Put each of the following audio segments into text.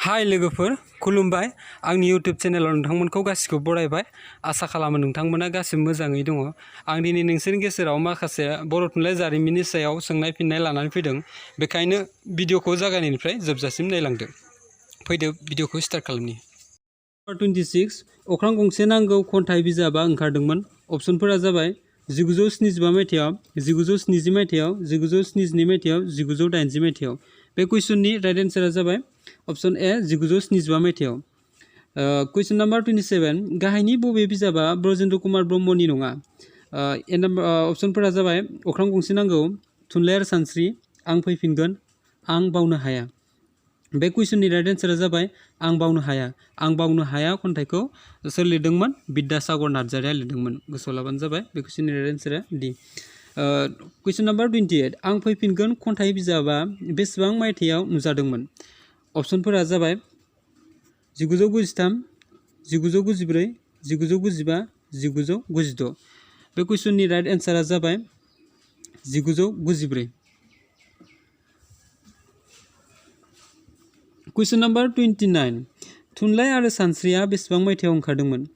हाय लोगोफोर खुलुमबाय आंनि YouTube चेनेलाव नोंथांमोनखौ गासिखौ बरायबाय आसा खालामो नोंथांमोना गासिबो मोजाङै दङ। आं दिनै नोंसोरनि गेजेराव माखासे बर' थुनलाइ जारिमिननि सायाव सोंनाय फिननाय लानानै फैदों। बेखायनो भिडिअखौ जागायनायनिफ्राय जोबजासिम नायलांदो। फैदो भिडिअखौ स्टार्ट खालामनि। 26 अख्रां गंसे नांगौ खन्थाइ बिजाबा ओंखारदोंमोन। अपसनफोरा जाबाय 1975 मायथाइयाव, 1970 मायथाइयाव, 1972 मायथाइयाव, 1980 मायथाइयाव। बे कुइसननि राइट एन्सारा जाबाय ऑप्शन ए 1975 मायथाइयाव। कुइसन नम्बर 27 गाहायनि बबे बिजाबा ब्रजेन्द्र कुमार ब्रह्मनि नङा? ऑप्शनफोरा जाबाय अख्रां गंसे नांगौ, थुनलाइ आरो सानस्रि, आं फैफिनगोन, आं बावनो हाया। बे कुइसननि राइट एन्सारा जाबाय आं बावनो हाया। आं बावनो हाया खन्थाइखौ सोर लिरदोंमोन? बिद्यासागर नार्जारिया लिरदोंमन। गोसोआव लाबानो जाबाय। बे कुइसननि राइट एन्सारा डि। कुइसन नम्बर 28 आं फैफिनगोन खन्थाइ बिजाबा बेसेबां मायथाइयाव नुजादोंमोन? ऑप्शनफोरा जाबाय 1993, 1994, 1995, 1996। बे कुइसननि राइट एन्सारा जाबाय 1994। कुइसन नम्बर 29 थुनलाइ आरो सानस्रिया बेसेबां मायथाइयाव ओंखारदोंमोन?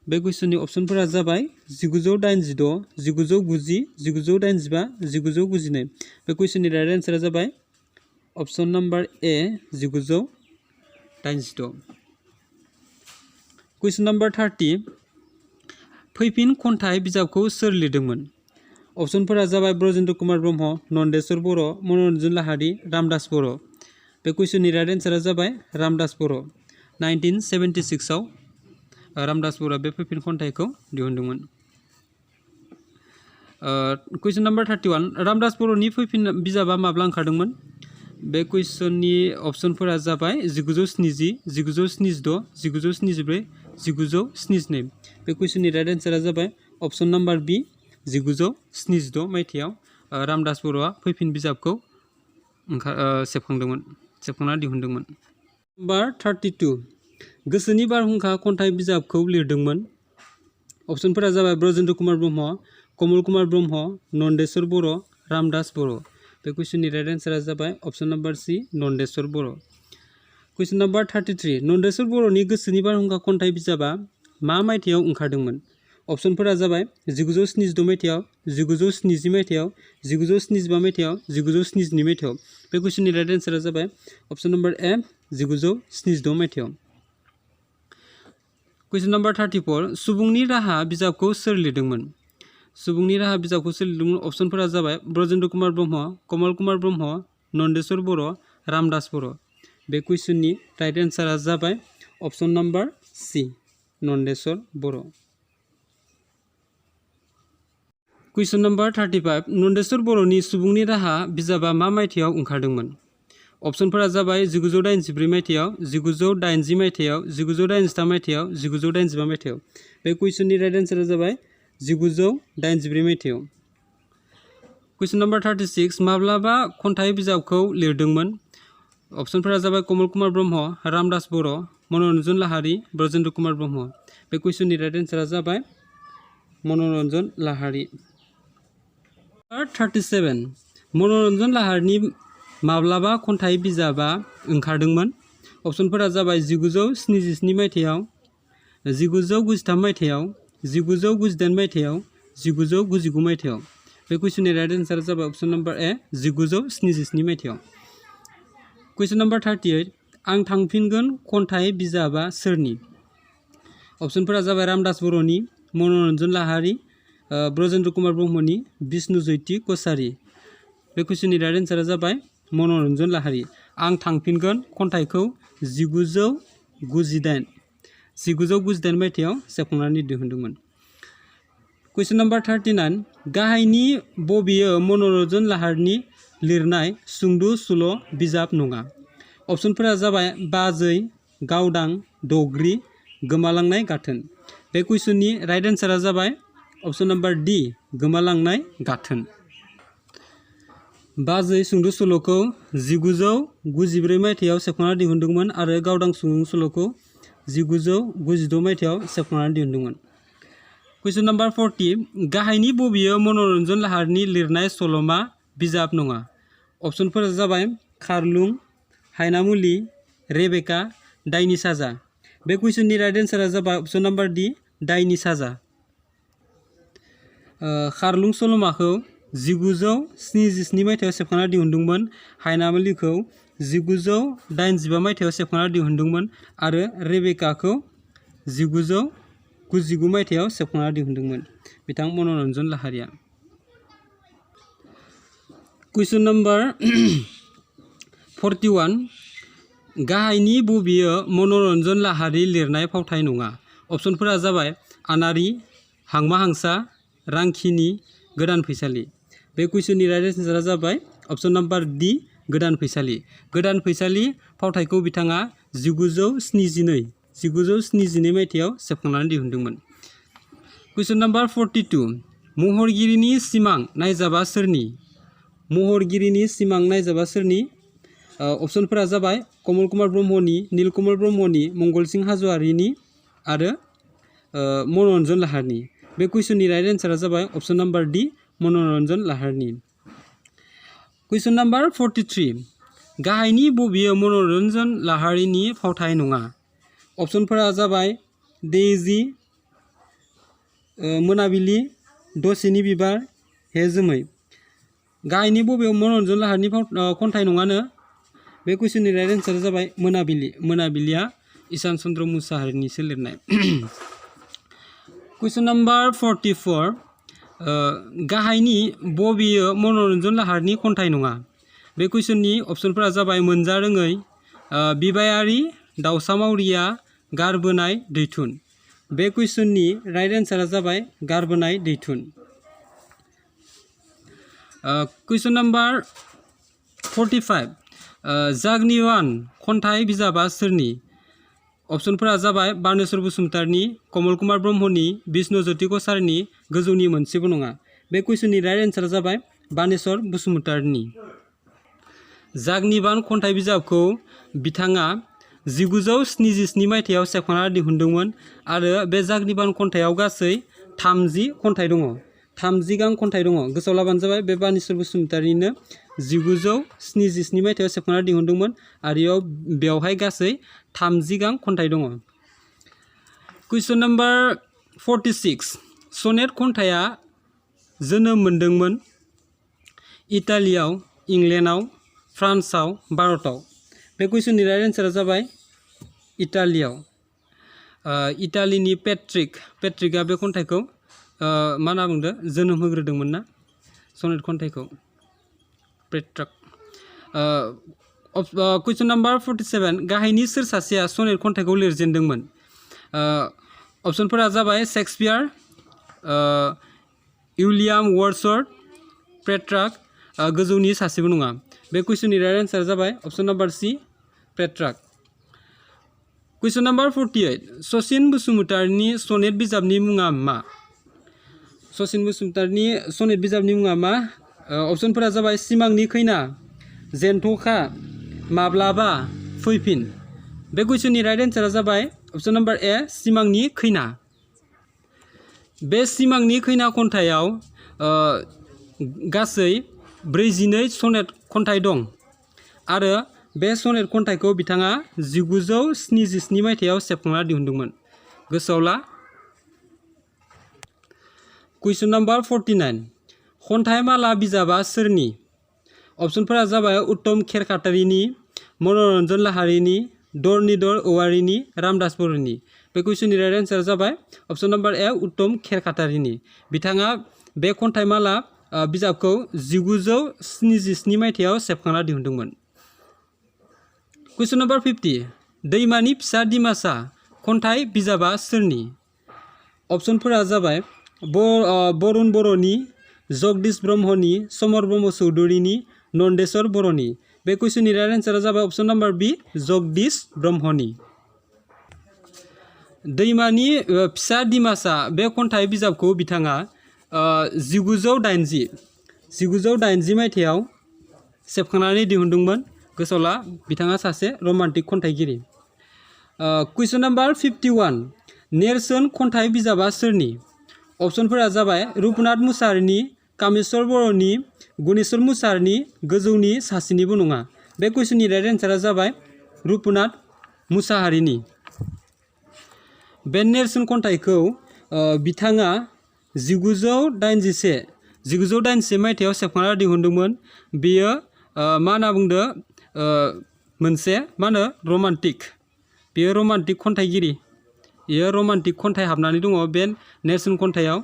बे कुइसननि ऑप्शनफोरा जाबाय 1986, 1990, 1985, 1992। बे कुइसननि राइट एन्सारा जाबाय ऑप्शन नम्बर ए 1986। कुइसन नम्बर 30 फैफिन खन्थाइ बिजाबखौ सोर लिरदोंमोन? ऑप्शनफोरा जाबाय ब्रजेन्द्र कुमार ब्रह्म, नन्देस्वर बर', मनोरन्जन लाहारी, रामदास बर'। बे कुइसननि राइट एन्सारा जाबाय रामदास बर'। 1976 आव रामदास बर'आ बे फैफिन खन्थाइखौ दिहुनदोंमोन। कुइसन नम्बर 31 रामदास बर'नि फैफिन बिजाबा माब्ला ओंखारदोंमोन? बे कुइसननि ऑप्शनफोरा जाबाय 1970, 1976, 1974, 1972। बे कुइसननि राइट एन्सारा जाबाय ऑप्शन नम्बर बी 1976 मायथाइयाव रामदास बर'आ फैफिन बिजाबखौ सेबखांना दिहुनदोंमोन। नम्बर 32 गोसोनि बारहुंखा खन्थाइ बिजाबखौ लिरदोंमोन। ऑप्शनफोरा जाबाय ब्रजेन्द्र कुमार ब्रह्म, कमल कुमार ब्रह्म, नन्देस्वर बर', रामदास बर'। बे कुइसननि राइट एन्सारा जाबाय ऑप्शन नम्बर सी नन्देस्वर बर'। कुइसन नम्बर 33 नन्देस्वर बर'नि गोसोनि बारहुंखा खन्थाइ बिजाबा मा मायथाइयाव ओंखारदोंमोन? ऑप्शनफोरा जाबाय 1976 मायथाइयाव, 1970 मायथाइयाव, 1975 मायथाइयाव, 1972 मायथाइयाव। बे कुइसननि राइट एन्सारा जाबाय ऑप्शन नम्बर ए 1976 मायथाइयाव। कुइसन नम्बर 34 सुबुंनि राहा बिजाबखौ सोर लिरदोंमोन? सुबुंनि राहा बिजाबखौ सोर लिरदोंमोन? ऑप्शनफोरा जाबाय ब्रजेन्द्र कुमार ब्रह्म, कमल कुमार ब्रह्म, नन्देस्वर बर', रामदास बर'। बे कुइसननि राइट एन्सारा जाबाय ऑप्शन नम्बर सी नन्देस्वर बर'। कुइसन नम्बर 35 नन्देस्वर बर'नि सुबुंनि राहा बिजाबा मा मायथाइयाव ओंखारदोंमोन? ऑप्शनफोरा जाबाय 1984 मायथाइयाव, 1980 मायथाइयाव, 1983 मायथाइयाव, 1985 मायथाइयाव। बे कुइसननि राइट एन्सारा जाबाय 1984 मायथाइयाव। कुइसन नम्बर 36 माब्लाबा खन्थाइ बिजाबखौ लिरदोंमोन? ऑप्शनफोरा जाबाय कमल कुमार ब्रह्म, रामदास बर', मनोरन्जन लाहारी, ब्रजेन्द्र कुमार ब्रह्म। बे कुइसननि राइट एन्सारा जाबाय मनोरन्जन लाहारी। 37 मनोरन्जन लाहारीनि माब्लाबा खन्थाइ बिजाबा ओंखारदोंमोन? ऑप्शनफोरा जाबाय 1977 मायथाइयाव, 1993 मायथाइयाव, 1998 मायथाइयाव, 1999 मायथाइयाव। बे कुइसननि राइट एन्सारा जाबाय ऑप्शन नम्बर ए 1977 मायथाइयाव। कुइसन नम्बर 38 आं थांफिनगोन खन्थाइ बिजाबा सोरनि? ऑप्शनफोरा जाबाय रामदास बर'नि, मनोरन्जन लाहारी, ब्रजेन्द्र कुमार ब्रह्मनि, बिष्णुज्यति कछारी। बे कुइसननि राइट एन्सारा जाबाय मनोरन्जन लाहारी। आं थांफिनगोन खन्थाइखौ 1998 मायथाइयाव सेबखांनानै दिहुनदोंमोन। कुइसन नम्बर 39 गाहायनि बबेयो मनोरन्जन लाहारीनि लिरनाय सुंद' सल' बिजाब नङा? ऑप्शनफोरा जाबाय बाजै, गावदां, दग्रि, गोमालांनाय गाथोन। बे कुइसननि राइट एन्सारा जाबाय ऑप्शन नम्बर डी गोमालांनाय गाथोन। बाजै सुंद' सल'खौ 1994 मायथाइयाव सेबखांना दिहुनदोंमोन आरो गावदां सुंद' सल'खौ 1992 मायथाइयाव सेबखांनानै दिहुनदोंमोन। कुइसन नम्बर 40 गाहायनि बबेयो मनोरन्जन लाहारीनि लिरनाय सल'मा बिजाब नङा? ऑप्शनफोरा जाबाय खारलुं, हायनामुलि, रेबेका दायनि साजा। बे कुइसननि राइट एन्सारा जाबाय अपसन नाम्बार डि दायनि साजा। खारलुं सल'माखौ 1977 मायथाइयाव सेबखांना दिहुनदोंमोन। हायनामुलिखौ 1985 मायथाइयाव सेबखांना दिहुनदोंमोन आरो रेबेकाखौ 1999 मायथाइयाव सेबखांना दिहुनदोंमोन बिथां मन'रन्जन लाहारिया। कुइसन नाम्बार 41 गाहायनि बबेयो मन'रन्जन लाहारि लिरनाय फावथाय नङा? अपसनफोरा जाबाय आनारि, हांमा हांसा, रांखिनि, गोदान फैसालि। बे कुइसननि राइट एन्सारा जाबाय अपसन नाम्बार डि गोदान फैसालि। गोदान फैसालि फावथायखौ बिथाङा 1972 मायथाइयाव सेबखांनानै दिहुनदोंमोन। कुइसन नाम्बार 42 महरगिरिनि सिमां नायजाबा सोरनि? महरगिरिनि सिमां नायजाबा सोरनि? अपसनफोरा जाबाय कमल कुमार ब्रह्मनि, नीलकमल ब्रह्मनि, मंगलसिं हाज'वारिनि आरो मन'रन्जन लाहारिनि। बे कुइसननि राइट एन्सारा जाबाय अपसन नाम्बार डि मन'रन्जन लाहारिनि। कुइसन नाम्बार 43 गाहायनि बबेयो मन'रन्जन लाहारिनि फावथाय नङा? अपसनफोरा जाबाय दैजि, मोनाबिलि, दसेनि बिबार, हे जोमै। गाहायनि बबेयाव मन'रन्जन लाहारिनि खन्थाइ नङानो? बे कुइसननि राइट एन्सारा जाबाय मोनाबिलि। मोनाबिलिया ईशान चन्द्र मुसाहारिनिसो लिरनाय। कुइसन नाम्बार 44 गाहायनि बबेयो मन'रन्जन लाहारिनि खन्थाइ नङा? बे कुइसननि अपसनफोरा जाबाय मोनजा रोङै, बिबायारि, दाउसा मावरिया, गारबोनाय दैथुन। बे कुइसननि राइट एन्सारा जाबाय गारबोनाय दैथुन। कुइसन नाम्बार 45 जागनिवान खन्थाइ बिजाबा सोरनि? अपसनफोरा जाबाय बानेश्वर बसुमतारिनि, कमल कुमार ब्रह्मनि, बिष्णुज्योति कछारिनि, गोजौनि मोनसेबो नङा। बे कुइसननि राइट एन्सारा जाबाय बानेश्वर बसुमतारिनि। जागनिवान खन्थाइ बिजाबखौ बिथाङा 1977 मायथाइयाव सेबखांना दिहुनदोंमोन आरो बे जागनिवान खन्थाइयाव गासै 30 खन्थाइ दङ। 30 गां खन्थाइ दङ। गोसोआव लाबानो जाबाय बे बानेश्वर बसुमतारिनो 1977 मायथाइयाव सेबखांना दिहुनदोंमोन आरो बेवहाय गासै 30 गां खन्थाइ दङ। कुइसन नाम्बार 46 सनेट खन्थाइया जोनोम मोनदोंमोन इटालियाव, इंलेन्डआव, फ्रान्सआव, भारतआव। बे कुइसननि राइट एन्सारा जाबाय इटालियाव। इटालिनि पेट्रिकआ बे खन्थाइखौ मा होनना बुंदों जोनोम होग्रोदोंमोन ना सनेट खन्थाइखौ पेट्राक। कुइसन नाम्बार 47 गाहायनि सोर सासेया सनेट खन्थाइखौ लिरजेनदोंमोन? अपसनफोरा जाबाय शेक्सपियार, उइलियाम वर्ड्सवर्थ, पेट्राक, गोजौनि सासेबो नङा। बे कुइसननि राइट एन्सारा जाबाय अपसन नाम्बार सि पेट्राक। कुइसन नाम्बार 48 सचिन बसुमतारिनि सनेट बिजाबनि मुङा मा? सचिन बसुमतारिनि सनेट बिजाबनि मुङा मा? अपसनफोरा जाबाय सिमांनि खैना, जेन्थ'खा, माब्लाबा, फैफिन। बे कुइसननि राइट एन्सारा जाबाय अपसन नाम्बार ए सिमांनि खैना। बे सिमांनि खैना खन्थाइयाव गासै 42 सनेट खन्थाइ दं आरो बे सनेट खन्थाइखौ बिथाङा 1977 मायथाइयाव सेबखांना दिहुनदोंमोन। गोसोआव ला। कुइसन नाम्बार 49 खन्थाइमाला बिजाबा सोरनि? अपसनफोरा जाबाय उत्तम खेरखातारिनि, मन'रन्जन लाहारिनि, धरनीधर औवारिनि, रामदास बर'नि। बे कुइसननि राइट एन्सारा जाबाय अपसन नाम्बार ए उत्तम खेरखातारिनि। बिथाङा बे खन्थाइमाला बिजाबखौ 1977 मायथाइयाव सेबखांना दिहुनदोंमोन। कुइसन नाम्बार 50 दैमानि फिसा दिमासा खन्थाइ बिजाबा सोरनि? अपसनफोरा जाबाय बरुन बर'नि, जगदीश ब्रह्मनि, समर ब्रह्म चौधुरीनि, नन्देस्वर बर'नि। बे कुइसननि राइट एन्सारा जाबाय अपसन नाम्बार बि जगदीश ब्रह्मनि। दैमानि फिसा दिमासा बे खन्थाइ बिजाबखौ बिथाङा 1980 मायथाइयाव सेबखांनानै दिहुनदोंमोन। गोसोआव ला बिथाङा सासे रमान्टिक खन्थाइगिरि। कुइसन नाम्बार 51 नेरसोन खन्थाइ बिजाबा सोरनि? अपसनफोरा जाबाय रुपनाथ मुसाहारिनि, कामेस्वर बर'नि, गुनेस्वर मुसाहारिनि, गोजौनि सासेनिबो नङा। बे कुइसननि राइट एन्सारा जाबाय रुपनाथ मुसाहारिनि। बे नेरसोन खन्थाइखौ बिथाङा 1981 मायथाइयाव सेबखांना दिहुनदोंमोन। बेयो मा होनना बुंदो मोनसे मा होनो रमान्टिक, बेयो रमान्टिक खन्थाइगिरि, बेयो रमान्टिक खन्थाइ हाबनानै दङ बे नेरसोन खन्थाइयाव।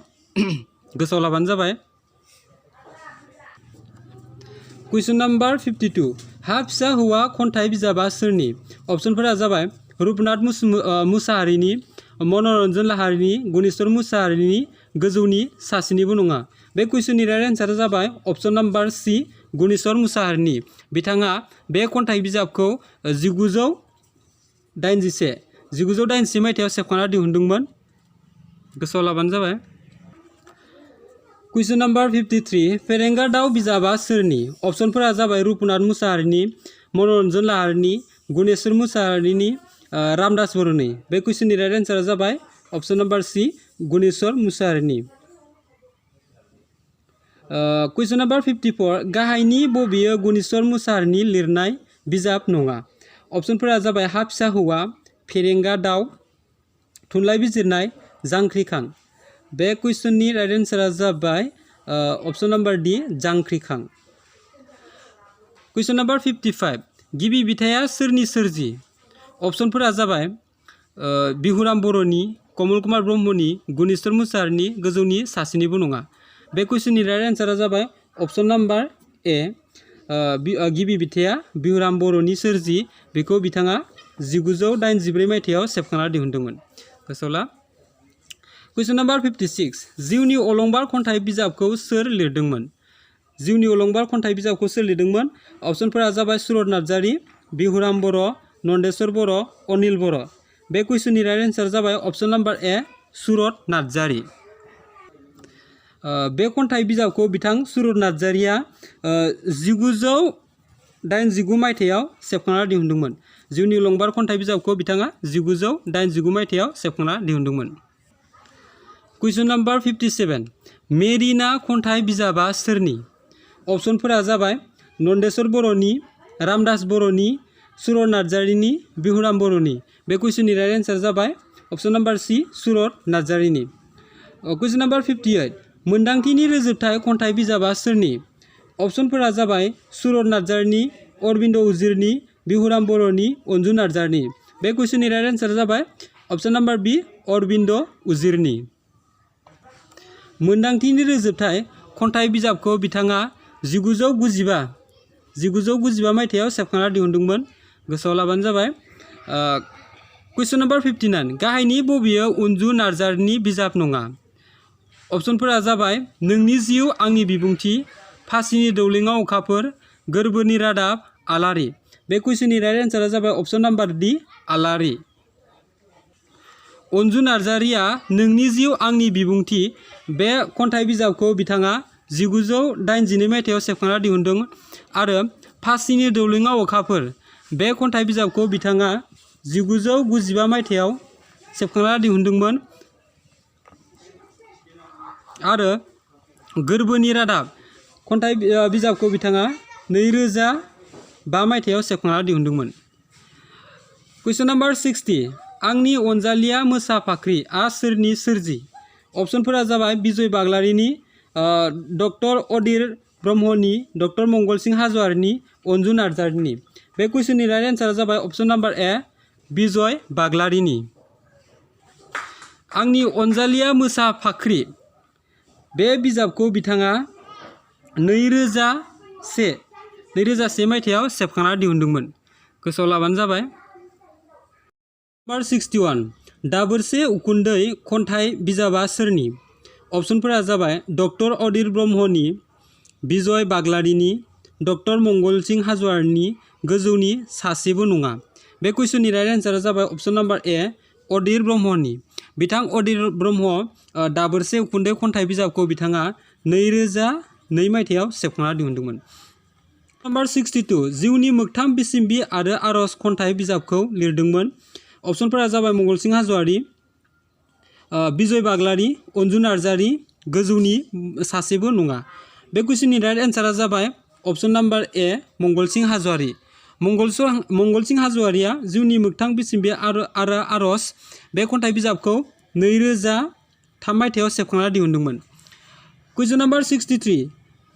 गोसोआव लाबानो जाबाय। कुइसन नाम्बार 52 हा फिसा हौवा खन्थाइ बिजाबा सोरनि? अप्सनफोरा जाबाय रुपनाथ मुसाहारिनि, मनरन्जन लाहारिनि, गुनेश्वर मुसाहारिनि, गोजौनि सासेनिबो नङा। बे कुइसननि राइट एन्सारा जाबाय अप्सन नाम्बार सि गुनेश्वर मुसाहारिनि। बिथाङा बे खन्थाइ बिजाबखौ 1981 मायथाइयाव सेबखांना दिहुनदोंमोन। गोसोआव लाबानो जाबाय। कुइसन नाम्बार 53 फेरेंगा दाउ बिजाबा सोरनि? अप्सनफोरा जाबाय रुपनाथ मुसाहारिनि, मनरन्जन लाहारिनि, गुनेश्वर मुसाहारिनि, रामदास बर'नि। बे कुइसननि राइट एन्सारा जाबाय अप्सन नाम्बार सि गुनेश्वर मुसाहारिनि। कुइसन नाम्बार 54 गाहायनि बबेयो गुनेश्वर मुसाहारिनि लिरनाय बिजाब नङा? अप्सनफोरा जाबाय हा फिसा हौवा, फेरेंगा दाउ, थुनलाइ बिजिरनाय, जांख्रिखां। बे कुइसननि राइट एन्सारा जाबाय अप्सन नाम्बार डि जांख्रिखां। कुइसन नाम्बार 55 गिबि बिथाया सोरनि सोरजि? अप्सनफोरा जाबाय बिहुराम बर'नि, कमल कुमार ब्रह्मनि, गुनेश्वर मुसाहारिनि, गोजौनि सासेनिबो नङा। बे कुइसननि राइट एन्सारा जाबाय अप्सन नाम्बार ए गिबि बिथाया बिहुराम बर'नि सोरजि। बेखौ बिथाङा 1984 मायथाइयाव सेबखांना दिहुनदोंमोन। गोसोआव ला। कुइसन नाम्बार 56 जिउनि अलंबार खन्थाइ बिजाबखौ सोर लिरदोंमोन? जिउनि अलंबार खन्थाइ बिजाबखौ सोर लिरदोंमोन? अप्सनफोरा जाबाय सुरत नार्जारि, बिहुराम बर', नन्देस्वर बर', अनिल बर'। बे कुइसननि राइट एन्सार जाबाय अप्सन नाम्बार ए सुरत नार्जारि। बे खन्थाइ बिजाबखौ बिथां सुरत नार्जारिया 1989 मायथाइयाव सेबखांना दिहुनदोंमोन। जिउनि अलंबार खन्थाइ बिजाबखौ बिथाङा 1989 मायथाइयाव सेबखांना दिहुनदोंमन। कुइसन नाम्बार 57 मेरिना खन्थाइ बिजाबा सोरनि? अप्सनफोरा जाबाय नन्देस्वर बर'नि, रामदास बर'नि, सुरत नार्जारिनि, बिहुराम बर'नि। बे कुइसननि राइट एन्सार जाबाय अप्सन नाम्बार सि सुरत नार्जारिनि। कुइसन नाम्बार 58 मोन्दांथिनि रोजोबथाय खन्थाइ बिजाबा सोरनि? अप्सनफोरा जाबाय सुरत नार्जारिनि, अरबिन्द उजिरनि, बिहुराम बर'नि, अनजु नार्जारिनि। बे कुइसननि राइट एन्सार जाबाय अप्सन नाम्बार बि अरबिन्द उजिरनि। मोन्दांथिनि रोजोबथाय खन्थाइ बिजाबखौ बिथाङा 1995 मायथाइयाव सेबखांना दिहुनदोंमोन। गोसोआव लाबानो जाबाय। कुइसन नाम्बार 59 गाहायनि बबेयो अनजु नार्जारिनि बिजाब नङा? अप्सनफोरा जाबाय नोंनि जिउ आंनि बिबुंथि, फासिनि दौलेङाव अखाफोर, गोरबोनि रादाब, आलारि। बे कुइसननि राइट एन्सारा जाबाय अप्सन नाम्बार डि आलारि। अनजु नार्जारिया नोंनि जिउ आंनि बिबुंथि बे खन्थाइ बिजाबखौ बिथाङा 1982 मायथाइयाव सेबखांना दिहुनदों आरो फासिनि दौलेङाव अखाफोर बे खन्थाइ बिजाबखौ बिथाङा 1995 मायथाइयाव सेबखांना दिहुनदोंमोन आरो गोरबोनि रादाब खन्थाइ बिजाबखौ बिथाङा 2005 मायथाइयाव सेबखांना दिहुनदोंमोन। कुइसन नाम्बार 60 आंनि अनजालिया मोसाफाख्रिआ सोरनि सोरजि? अप्सनफोरा जाबाय बिजय बाग्लारिनि, डक्टर अदिर ब्रह्मनि, डक्टर मंगल सिंह हाज'वारिनि, अनजु नार्जारिनि। बे कुइसननि राइट एन्सारा जाबाय अप्सन नाम्बार ए बिजय बाग्लारिनि। आंनि अनजालिया मोसाफाख्रि बे बिजाबखौ बिथाङा 2001 मायथाइयाव सेबखांना दिहुनदोंमोन। गोसोआव लाबानो जाबाय। नाम्बार 61 दाबोरसे उखुन्दै खन्थाइ बिजाबा सोरनि? अप्सनफोरा जाबाय डक्टर अदिर ब्रह्मनि, बिजय बाग्लारिनि, डक्टर मंगल सिंह हाज'वारिनि, गोजौनि सासेबो नङा। बे कुइसननि राइट एन्सारा जाबाय अप्सन नाम्बार ए अदिर ब्रह्मनि। बिथां अदिर ब्रह्म दाबोरसे उखुन्दै खन्थाइ बिजाबखौ बिथाङा 2002 मायथाइयाव सेबखांना दिहुनदोंमन। नाम्बार 62 जिउनि मोगथां बिसिम्बि आरो आरज खन्थाइ बिजाबखौ लिरदोंमोन। अप्सनफोरा जाबाय मंगल सिंह हाज'वारि, बिजय बाग्लारि, अनजु नार्जारि, गोजौनि सासेबो नङा। बे कुइसननि राइट एन्सारा जाबाय अप्सन नाम्बार ए मंगल सिंह हाज'वारि। मंगलसिं हाज'वारिया जिउनि मोगथां बिसिम्बि आरो आरज बे खन्थाइ बिजाबखौ 2003 मायथाइयाव सेबखांना दिहुनदोंमोन। कुइसन नाम्बार 63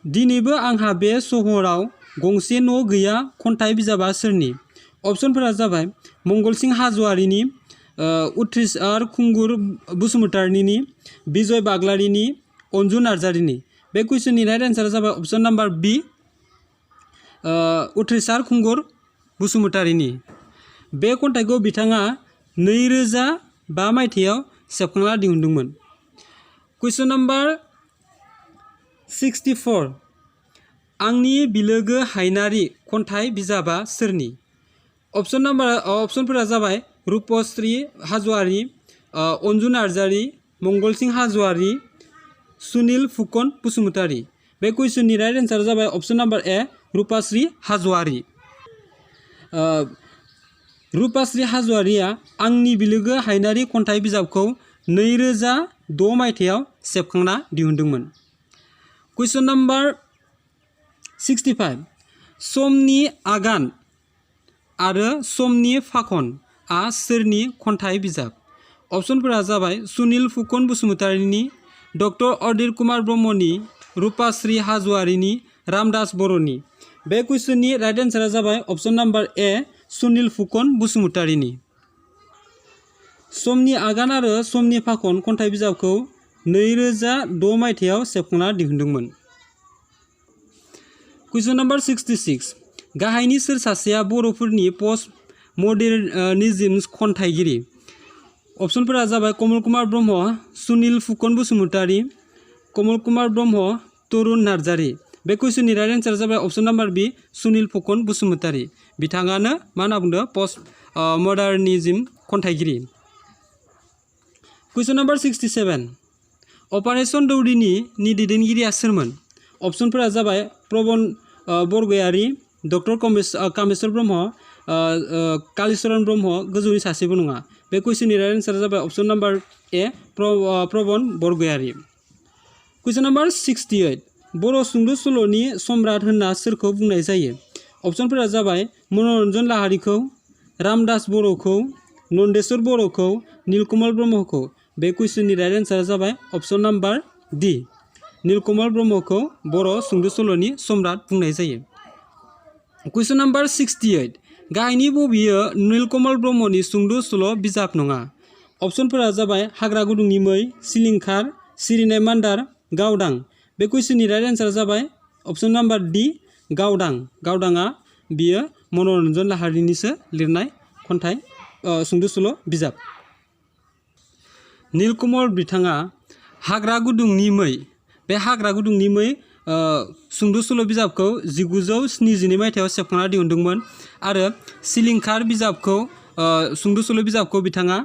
दिनैबो आंहा बे सहराव गंसे न' गैया खन्थाइ बिजाबा सोरनि? अपसनफोरा जाबाय मंगलसिं हाज'वारिनि, उथ्रिसार खुंगुर बसुमतारिनि, बिजय बाग्लारिनि, अन्जु नार्जारिनि। बे कुइसननि राइट एन्सारा जाबाय अपसन नाम्बार बी, उथ्रिसार खुंगुर बसुमतारिनि। बे खन्थाइखौ बिथाङा 2005 मायथाइयाव सेबखांना दिहुनदोंमोन। कुइसन नाम्बार 64 आंनि बिलोगो हायनारि खन्थाइ बिजाबा सोरनि? अपसनफोरा जाबाय रुपश्री हाज'वारि, अन्जु नार्जारि, मंगलसिं हाज'वारि, सुनिल फुकन बसुमतारि। बे कुइसननि राइट एन्सारा जाबाय अपसन नाम्बार ए, रुपश्री हाज'वारि। रुपश्री हाज'वारिया आंनि बिलोगो हायनारि खन्थाइ बिजाबखौ 2006 मायथाइयाव सेबखांना दिहुनदोंमोन। कुइसन नाम्बार 65 समनि आगान आरो समनि फाखनआ सोरनि खन्थाइ बिजाब? अपसनफोरा जाबाय सुनिल फुकन बसुमतारिनि, डक्टर अदिर कुमार ब्रह्मनि, रुपश्री हाज'वारिनि, रामदास बर'नि। बे कुइसननि राइट एन्सारा जाबाय अपसन नाम्बार ए, सुनिल फुकन बसुमतारिनि। समनि आगान आरो समनि फाखन खन्थाइ बिजाबखौ 2006 मायथाइयाव सेबखांना दिहुनदोंमोन। कुइसन नाम्बार 66 गाहायनि सोर सासेया बर'फोरनि पस्ट मडार्निज्म खन्थाइगिरि? अपसनफोरा जाबाय कमल कुमार ब्रह्म, सुनिल फुकन बसुमतारि, कमल कुमार ब्रह्म, तरुन नार्जारि। बे कुइसननि राइट एन्सारा जाबाय अपसन नाम्बार बी, सुनिल फुकन बसुमतारि। बिथाङानो मा होनना बुंदों पस्ट मडार्निज्म खन्थाइगिरि। कुइसन नाम्बार 67 अपारेशन दौदिनि दैदेनगिरिया सोरमोन? अपसनफोरा जाबाय प्रबन बरगयारि, डक्टर कामेश्वर ब्रह्म, कालीचरण ब्रह्म, गोजौनि सासेबो नङा। बे कुइसननि राइट एन्सारा जाबाय अपसन नाम्बार ए, प्रबन बरगयारि। कुइसन नाम्बार 68 बर' सुंद' सल'नि सम्राट होनना सोरखौ बुंनाय जायो? अपसनफोरा जाबाय मनरन्जन लाहारिखौ, रामदास बर'खौ, नन्देस्वर बर'खौ, नीलकमल ब्रह्मखौ। बे कुइसननि राइट एन्सारा जाबाय अपसन नाम्बार डी, नीलकमल ब्रह्मखौ बर' सुंद' सल'नि सम्राट बुंनाय जायो। कुइसन नाम्बार 68 गाहायनि बबेयो नीलकमल ब्रह्मनि सुंद' सल' बिजाब नङा? अपसनफोरा जाबाय हाग्रा गुदुंनि मै, सिलिंखार, सिरिनाय मान्दार, गावदां। बे कुइसननि राइट एन्सारा जाबाय अपसन नाम्बार डी, गावदां। गावदाङा बियो मनरन्जन लाहारिनिसो लिरनाय खन्थाइ सुंद' सल' बिजाब। नीलकमल बिथाङा हाग्रा गुदुंनि मै, बे हाग्रा गुदुंनि मै सुंद' सल' बिजाबखौ 1972 मायथाइयाव सेबखांना दिहुनदोंमोन आरो सिलिंखार बिजाबखौ सुंद' सल' बिजाबखौ बिथाङा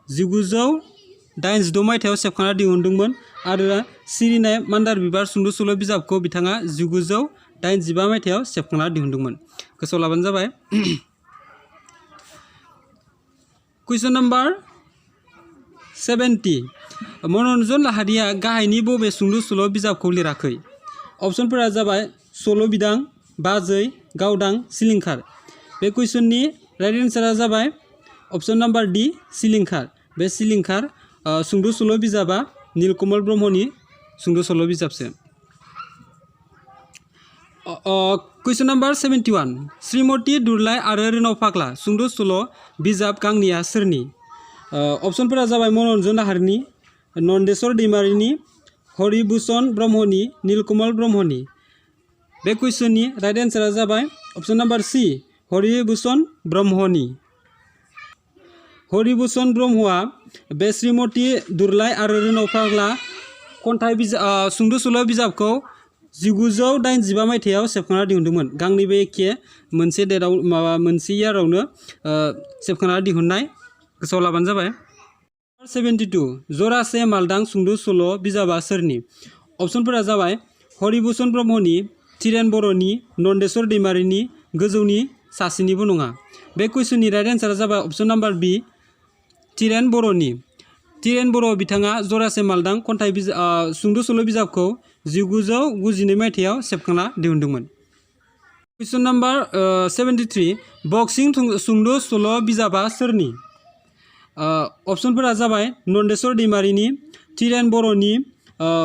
1986 मायथाइयाव सेबखांना दिहुनदोंमोन आरो सिरिनाय मान्दार बिबार सुंद' सल' बिजाबखौ बिथाङा 1985 मायथाइयाव सेबखांना दिहुनदोंमोन। गोसोआव लाबानो जाबाय। कुइसन नाम्बार 70 मनरन्जन लाहारिया गाहायनि बबे सुंद' सल' बिजाबखौ लिराखै? अपसनफोरा जाबाय सल' बिदां, बाजै, गावदां, सिलिंखार। बे कुइसननि राइट एन्सारा जाबाय अपसन नाम्बार डी, सिलिंखार। बे सिलिंखार सुंद' सल' बिजाबा नीलकमल ब्रह्मनि सुंद' सल' बिजाबसो। कुइसन नाम्बार 71 श्रीमती दुरलाय आरो रोनाव फाग्ला सुंद' सल' बिजाब गांनैया सोरनि? अपसनफोरा जाबाय मनरन्जन लाहारिनि, नन्देस्वर दैमारिनि, हरिभुषन ब्रह्मनि, नीलकमल ब्रह्मनि। बे कुइसननि राइट एन्सारा जाबाय अपसन नाम्बार सी, हरिभुषन ब्रह्मनि। हरिभुषन ब्रह्मआ बे श्रीमती दुरलाय आरो रोनाव फाग्ला खन्थाइ सुंद' सल' बिजाबखौ 1985 मायथाइयाव सेबखांना दिहुनदोंमोन। गांनैबो एखे मोनसे डेटआव मोनसे इयारावनो सेबखांना दिहुननाय। गोसोआव लाबानो जाबाय। 72 जरासे मालदां सुंद' सल' बिजाबा सोरनि? अपसनफोरा जाबाय हरिभुषन ब्रह्मनि, थिरेन बर'नि, नन्देस्वर दैमारिनि, गोजौनि सासेनिबो नङा। बे कुइसननि राइट एन्सारा जाबाय अपसन नाम्बार बी, थिरेन बर'नि। थिरेन बर' बिथाङा जरासे मालदां खन्थाइ सुंद' सल' बिजाबखौ 1992 मायथाइयाव सेबखांना दिहुनदोंमोन। कुइसन नाम्बार 73 बक्सिं सुंद' सल' बिजाबा सोरनि? अपसनफोरा जाबाय नन्देस्वर दैमारिनि, थिरेन बर'नि,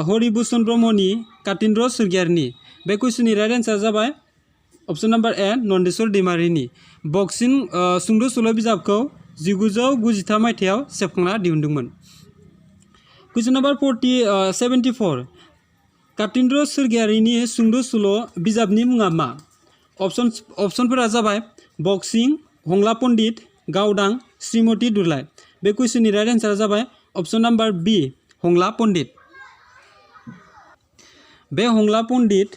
हरिभुषन ब्रह्मनि, कातिन्द्र स्वर्गियारिनि। बे कुइसननि राइट एन्सार जाबाय अपसन नाम्बार ए नन्देस्वर दैमारिनि। बक्सिं सुंद' सल' बिजाबखौ 1993 मायथाइयाव सेबखांना दिहुनदोंमोन। कुइसन नाम्बार 74 कातिन्द्र स्वर्गियारिनि सुंद' सल' बिजाबनि मुङा मा? अपसनफोरा जाबाय बक्सिं, हंला पण्डित, गावदां, श्रीमती दुरलाय। बे कुइसननि राइट एन्सारा जाबाय अपसन नाम्बार बी हंला पण्डित। बे हंला पण्डित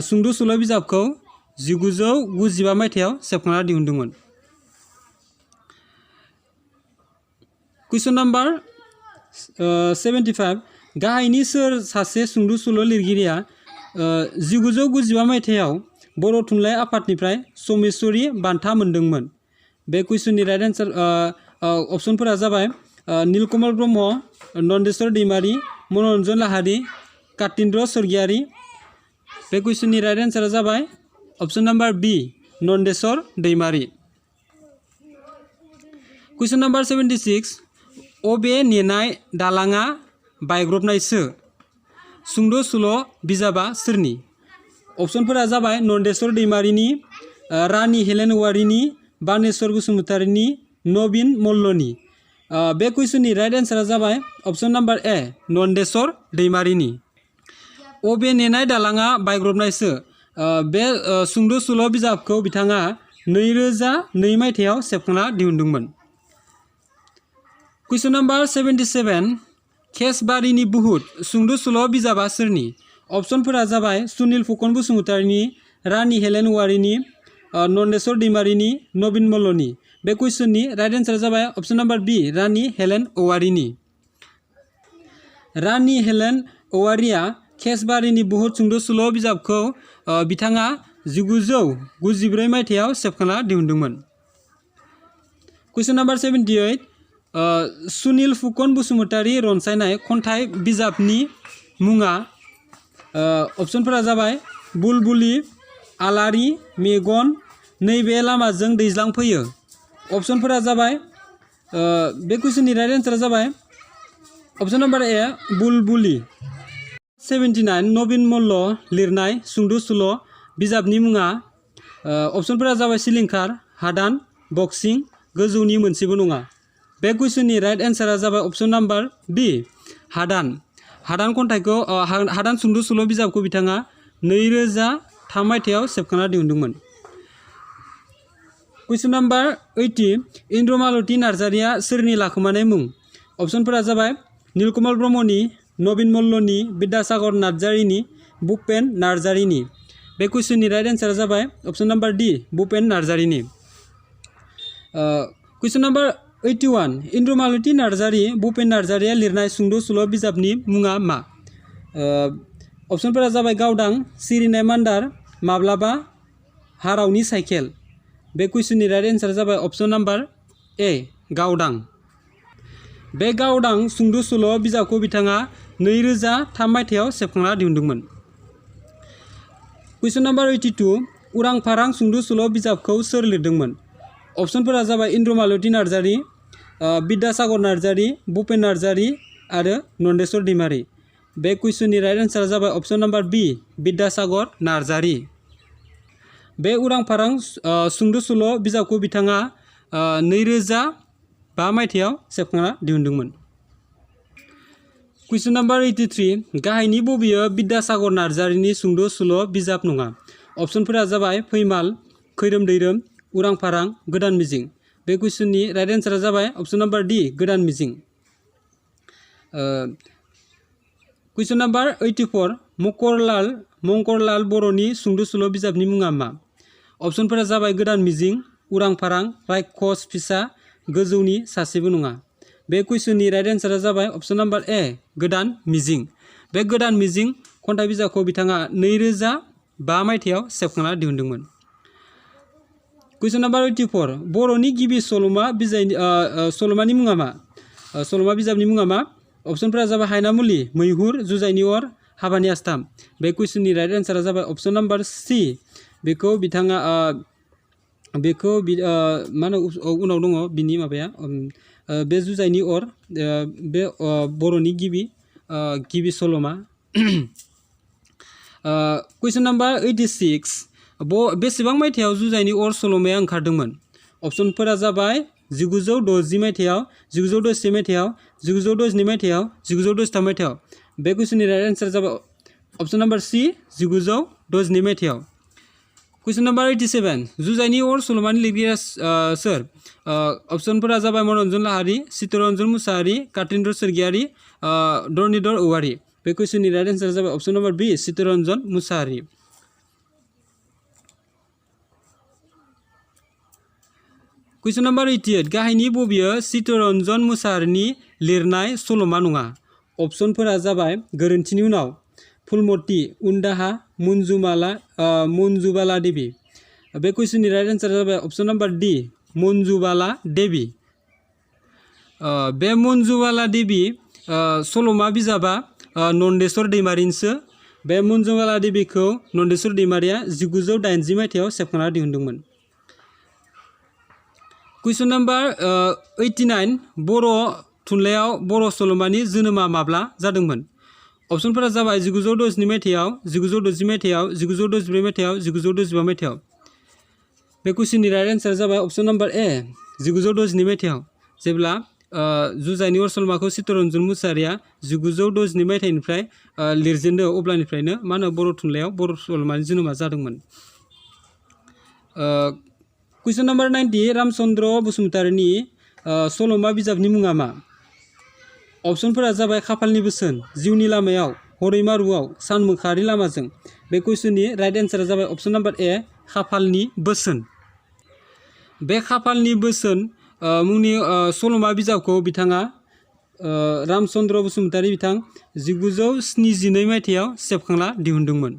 सुंद' सल' बिजाबखौ 1995 मायथाइयाव सेबखांना दिहुनदोंमोन। कुइसन नाम्बार 75 गाहायनि सोर सासे सुंद' सल' लिरगिरिया 1995 मायथाइयाव बर' थुनलाइ आफादनिफ्राय समेश्वरी बान्था मोनदोंमोन? बे कुइसननि राइट एन्सार अपसनफोरा जाबाय नीलकमल ब्रह्म, नन्देस्वर दैमारि, मनरन्जन लाहारी, कातिन्द्र स्वर्गियारि। बे कुइसननि राइट एन्सारा जाबाय अपसन नाम्बार बी नन्देस्वर दैमारि। कुइसन नाम्बार 76 अबे नेनाय दालाङा बायग्रबनायसो सुंद' सल' बिजाबा सोरनि? अपसनफोरा जाबाय नन्देस्वर दैमारिनि, रानी हेलेन औवारिनि, बानेश्वर बसुमतारिनि, नवीन मल्लनि। बे कुइसननि राइट एन्सारा जाबाय अपसन नाम्बार ए नन्देस्वर दैमारिनि। अबे नेनाय दालाङा बायग्रबनायसो बे सुंद' सल' बिजाबखौ बिथाङा 2002 मायथाइयाव सेबखांना दिहुनदोंमोन। कुइसन नाम्बार 77 केसबारिनि बुहुत सुंद' सल' बिजाबा सोरनि? अपसनफोरा जाबाय सुनिल फुकन बसुमतारिनि, रानी हेलेन औवारिनि, नन्देस्वर दैमारिनि, नवीन मल्लनि। बे कुइसननि राइट एन्सारा जाबाय अपसन नाम्बार बी रानी हेलेन औवारिनि। रानी हेलेन औवारिया केसबारिनि बुहुत सुंद' सल' बिजाबखौ बिथाङा 1994 मायथाइयाव सेबखांना दिहुनदोंमोन। कुइसन नाम्बार 78 सुनिल फुकन बसुमतारि रनसायनाय खन्थाइ बिजाबनि मुङा अपसनफोरा जाबाय बुलबुलि, आलारि, मेगन, नैबे लामाजों दैज्लां फैयो। अपसनफोरा जाबाय बे कुइसननि राइट एन्सारा जाबाय अपसन नाम्बार ए बुलबुलि। 79 नवीन मल्ल लिरनाय सुंद' सल' बिजाबनि मुङा अपसनफोरा जाबाय सिलिंखार, हादान, बक्सिं, गोजौनि मोनसेबो नङा। बे कुइसननि राइट एन्सारा जाबाय अपसन नाम्बार बी हादान। हादान खन्थाइखौ हादान सुंद' सल' बिजाबखौ बिथाङा 2003 मायथाइयाव सेबखांना दिहुनदोंमोन। कुइसन नाम्बार 80 इन्द्रमालति नार्जारिया सोरनि लाखोमानाय मुं? अपसनफोरा जाबाय नीलकमल ब्रह्मनि, नवीन मल्लनि, विद्यासागर नार्जारिनि, भुपेन नार्जारिनि। बे कुइसननि राइट एन्सारा जाबाय अपसन नाम्बार डी भुपेन नार्जारिनि। कुइसन नाम्बार 81 इन्द्रमालति नार्जारि भुपेन नार्जारिया लिरनाय सुंद' सल' बिजाबनि मुङा मा? अपसनफोरा जाबाय गावदां, सिरिनाय मान्दार, माब्लाबा, हारावनि साइकेल। बे कुइसननि राइट एन्सारा जाबाय अपसन नाम्बार ए गावदां। बे गावदां सुंद' सल' बिजाबखौ बिथाङा 2003 मायथाइयाव सेबखांना दिहुनदोंमोन। कुइसन नाम्बार 82 उरां फारां सुंद' सल' बिजाबखौ सोर लिरदोंमोन? अपसनफोरा जाबाय इन्द्रमालति नार्जारि, विद्यासागर नार्जारि, भुपेन नार्जारि आरो नन्देस्वर दैमारि। बे कुइसननि राइट एन्सारा जाबाय अपसन नाम्बार बी विद्यासागर नार्जारि। बे उरां फारां सुंद' सल' बिजाबखौ बिथाङा 2005 मायथाइयाव सेबखांना दिहुनदोंमोन। कुइसन नाम्बार 83 गाहायनि बबेयो विद्यासागर नार्जारिनि सुंद' सल' बिजाब नङा? अपसनफोरा जाबाय फैमाल, खैरोम दैरोम, उरां फारां, गोदान मिजिं। बे कुइसननि राइट एन्सारा जाबाय अपसन नाम्बार डी गोदान मिजिं। कुइसन नाम्बार 84 मंकरलाल बर'नि सुंद' सल' बिजाबनि मुङा मा? अपसनफोरा जाबाय गोदान मिजिं, उरां फारां, रायखस फिसा, गोजौनि सासेबो नङा। बे कुइसननि राइट एन्सारा जाबाय अपसन नाम्बार ए गोदान मिजिं। बे गोदान मिजिं खन्थाइ बिजाबखौ बिथाङा 2005 मायथाइयाव सेबखांना दिहुनदोंमोन। कुइसन नाम्बार 84 बर'नि गिबि सल'मानि मुङा मा? सल'मा बिजाबनि मुङा मा? अपसनफोरा जाबाय हायनामुलि, मैहुर, जुजाइनि अर, हाबानि आस्थाम। बे कुइसननि राइट एन्सारा जाबाय अपसन नाम्बार सी बेखौ बिथाङा बेखौ मा होनो उनाव दङ बिनि माबाया बे जुजाइनि अर बे बर'नि गिबि सल'मा। कुइसन नाम्बार 86 बेसेबां मायथाइयाव जुजाइनि अर सल'माया ओंखारदोंमोन? अपसनफोरा जाबाय 1960 मायथाइयाव, 1961 मायथाइयाव, 1962 मायथाइयाव, 1963 मायथाइयाव। बे कुइसननि राइट एन्सार जाबाय अपसन नाम्बार सि 1962 मायथाइयाव। कुइसन नाम्बार 87 जुजाइनि अर सल'मानि लिरगिरिया सोर? अपसनफोरा जाबाय मनरन्जन लाहारी, चित्तरन्जन मुसाहारि, कातिन्द्र स्वरगियारि, धरनीधर औवारि। बे कुइसननि राइट एन्सार जाबाय अपसन नाम्बार बी चित्तरन्जन मुसाहारि। कुइसन नाम्बार 88 गाहायनि बबेयो चित्तरन्जन मुसाहारिनि लिरनाय सल'मा नङा? अपसनफोरा जाबाय गोरोन्थिनि उनाव, फुलमती, उनदाहा, मन्जुबाला देवी। बे कुइसननि राइट एन्सार जाबाय अपसन नाम्बार डी मन्जुबाला देवी। बे मन्जुबाला देवी सल'मा बिजाबा नन्देस्वर दैमारिनिसो। बे मन्जुबाला देवीखौ नन्देस्वर दैमारिया 1980 मायथाइयाव सेबखांना दिहुनदोंमोन। कुइसन नाम्बार 89 बर' थुनलाइयाव बर' सल'मानि जोनोमा माब्ला जादोंमोन? अपसनफोरा जाबाय 1962 मायथाइयाव, 1960 मायथाइयाव, 1964 मायथाइयाव, 1965 मायथाइयाव। बे कुइसननि राइट एन्सार जाबाय अपसन नाम्बार ए 1962 मायथाइयाव, जेब्ला जुजाइनि अर सल'माखौ चित्तरन्जन मुसाहारिया 1962 मायथाइनिफ्राय लिरजेनदों अब्लानिफ्रायनो मा होनो बर' थुनलाइयाव बर' सल'मानि जोनोमा जादोंमोन। कुइसन नाम्बार 90 रामचन्द्र बसुमतारिनि सल'मा बिजाबनि मुङा मा? अपसनफोरा जाबाय खाफालनि बोसोन, जिउनि लामायाव, हरै मारुआव, सानमोखांआरि लामाजों। बे कुइसननि राइट एन्सारा जाबाय अपसन नाम्बार ए खाफालनि बोसोन। बे खाफालनि बोसोन मुंनि सल'मा बिजाबखौ बिथाङा रामचन्द्र बसुमतारि बिथां 1972 मायथाइयाव सेबखांना दिहुनदोंमोन।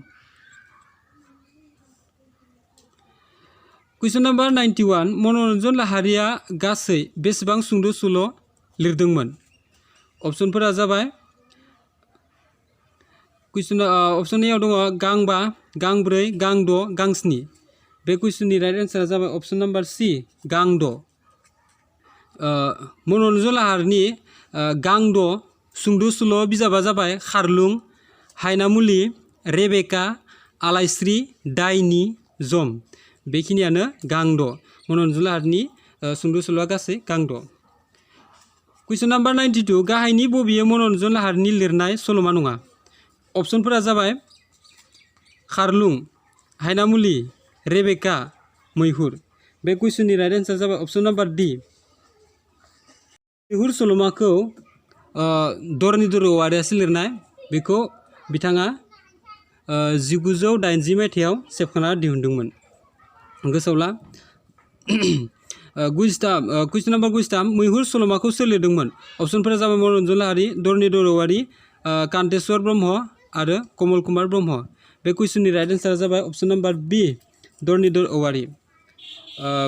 कुइसन नाम्बार 91 मनरन्जन लाहारीया गासै बेसेबां सुंद' सल' लिरदोंमोन? अपसनफोरा जाबाय अपसन एआव दङ गांबा, गांब्रै, गांद', गांस्नि। बे कुइसननि राइट एन्सारा जाबाय अपसन नाम्बार सि गांद'। मनरन्जन लाहारीनि गांद' सुंद' सल' बिजाबा जाबाय खारलुं, हायनामुलि, रेबेका, आलायस्रि, दायनि, जम। बेखिनियानो गांद'। मनरन्जन लाहारीनि सुंद' सल'आ गासै गांद'। कुइसन नाम्बार 92 गाहायनि बबेयो मनरन्जन लाहारीनि लिरनाय सल'मा नङा? अपसनफोरा जाबाय खारलुं, हायनामुलि, रेबेका, मैहुर। बे कुइसननि राइट एन्सार जाबाय अपसन नाम्बार डी मैहुर सल'माखौ धरनीधर औवारियासो लिरनाय। बेखौ बिथाङा 1980 मायथाइयाव सेबखांना दिहुनदोंमोन। गोसोआव ला। कुइसन नाम्बार 93 मैहुर सल'माखौ सोर लिरदोंमोन? अपसनफोरा जाबाय मनरन्जन लाहारी, धरनीधर औवारि, कान्तेश्वर ब्रह्म आरो कमल कुमार ब्रह्म। बे कुइसननि राइट एन्सारा जाबाय अपसन नाम्बार बी धरनीधर औवारि।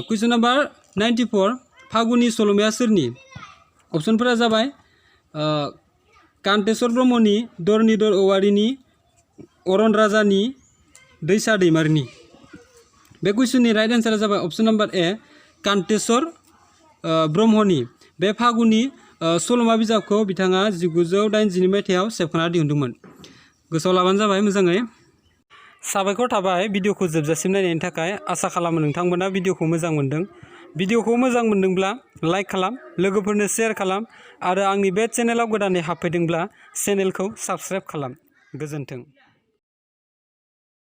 कुइसन नाम्बार 94 फागुनि सल'माया सोरनि? अपसनफोरा जाबाय कान्तेश्वर ब्रह्मनि, धरनीधर औवारिनि, अरन राजानि, दैसा दैमारिनि। बे कुइसननि राइट एन्सारा जाबाय अपसन नाम्बार ए कान्तेश्वर ब्रह्मनि। बे फागुनि सल'मा बिजाबखौ बिथाङा 1980 मायथाइयाव सेबखांना दिहुनदोंमोन। गोसोआव लाबानो जाबाय मोजाङै। साबायखर थाबाय भिडिअखौ जोबजासिम नायनायनि थाखाय। आसा खालामो नोंथांमोना भिडिअखौ मोजां मोनदों। भिडिअखौ मोजां मोनदोंब्ला लाइक खालाम, लोगोफोरनो शेयार खालाम आरो आंनि बे चेनेलाव गोदानै हाबफैदोंब्ला चेनेलखौ साबस्क्राइब खालाम। गोजोन्थों।